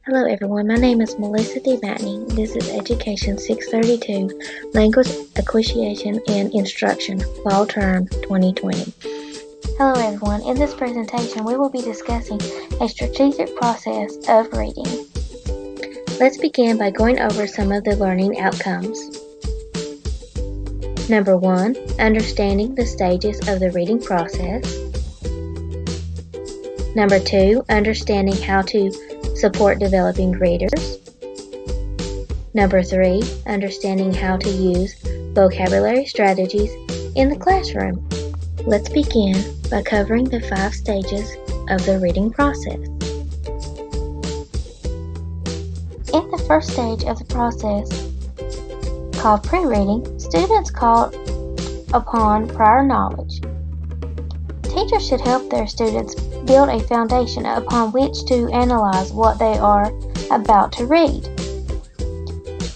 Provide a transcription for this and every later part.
Hello everyone, my name is Melissa DeMatney. This is Education 632, Language Acquisition and Instruction, Fall Term 2020. Hello everyone, in this presentation we will be discussing a strategic process of reading. Let's begin by going over some of the learning outcomes. Number 1, understanding the stages of the reading process. Number 2, understanding how to support developing readers. Number 3, understanding how to use vocabulary strategies in the classroom. Let's begin by covering the 5 stages of the reading process. In the first stage of the process, called pre-reading, students call upon prior knowledge. Teachers should help their students build a foundation upon which to analyze what they are about to read.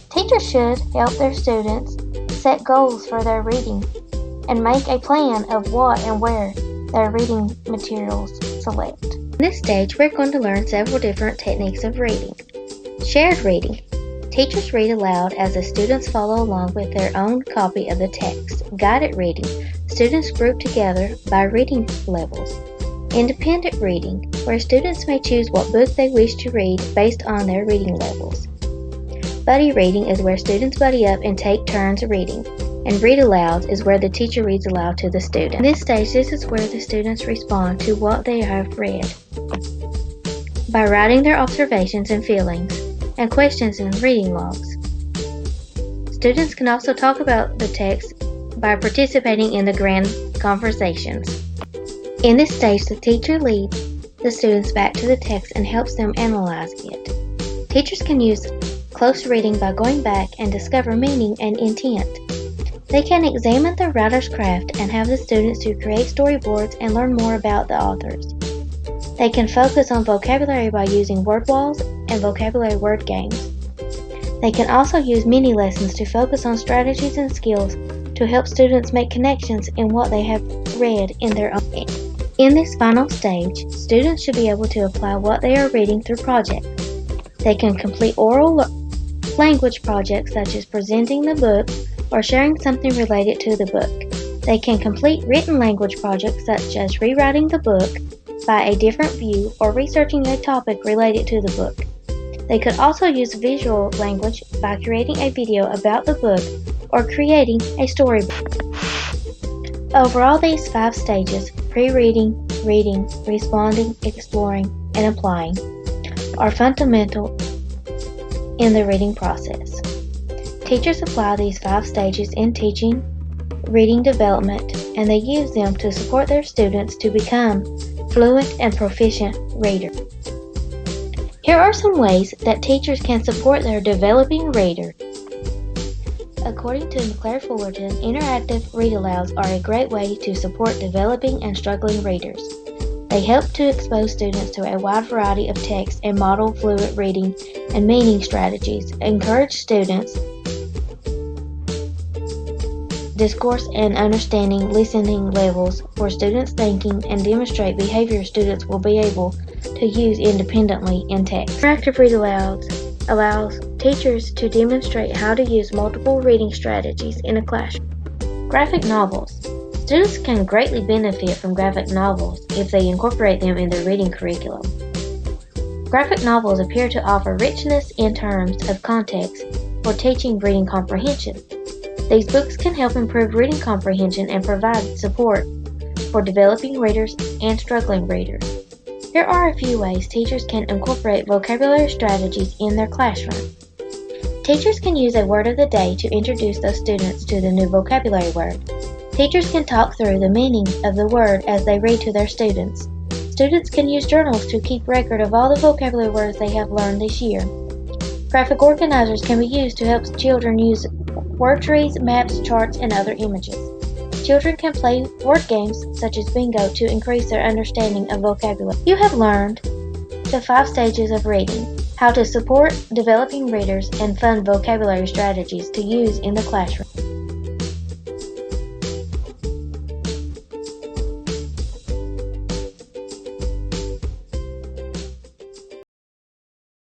Teachers should help their students set goals for their reading and make a plan of what and where their reading materials select. In this stage, we're going to learn several different techniques of reading. Shared reading. Teachers read aloud as the students follow along with their own copy of the text. Guided reading. Students group together by reading levels. Independent reading, where students may choose what book they wish to read based on their reading levels. Buddy reading is where students buddy up and take turns reading. And read aloud is where the teacher reads aloud to the student. In this stage, this is where the students respond to what they have read by writing their observations and feelings and questions in reading logs. Students can also talk about the text by participating in the grand conversations. In this stage, the teacher leads the students back to the text and helps them analyze it. Teachers can use close reading by going back and discover meaning and intent. They can examine the writer's craft and have the students to create storyboards and learn more about the authors. They can focus on vocabulary by using word walls and vocabulary word games. They can also use mini lessons to focus on strategies and skills to help students make connections in what they have read in their own. In this final stage, students should be able to apply what they are reading through projects. They can complete oral language projects such as presenting the book or sharing something related to the book. They can complete written language projects such as rewriting the book by a different view or researching a topic related to the book. They could also use visual language by creating a video about the book or creating a storybook. Overall, these 5 stages, pre-reading, reading, responding, exploring, and applying, are fundamental in the reading process. Teachers apply these 5 stages in teaching reading development, and they use them to support their students to become fluent and proficient readers. Here are some ways that teachers can support their developing reader. According to McClare Fullerton, interactive read-alouds are a great way to support developing and struggling readers. They help to expose students to a wide variety of text and model fluent reading and meaning strategies, encourage students' discourse and understanding listening levels for students' thinking, and demonstrate behavior students will be able to use independently in text. Interactive read-alouds allows teachers to demonstrate how to use multiple reading strategies in a classroom. Graphic novels. Students can greatly benefit from graphic novels if they incorporate them in their reading curriculum. Graphic novels appear to offer richness in terms of context for teaching reading comprehension. These books can help improve reading comprehension and provide support for developing readers and struggling readers. Here are a few ways teachers can incorporate vocabulary strategies in their classroom. Teachers can use a word of the day to introduce those students to the new vocabulary word. Teachers can talk through the meaning of the word as they read to their students. Students can use journals to keep record of all the vocabulary words they have learned this year. Graphic organizers can be used to help children use word trees, maps, charts, and other images. Children can play word games such as bingo to increase their understanding of vocabulary. You have learned the 5 stages of reading, how to support developing readers, and fun vocabulary strategies to use in the classroom.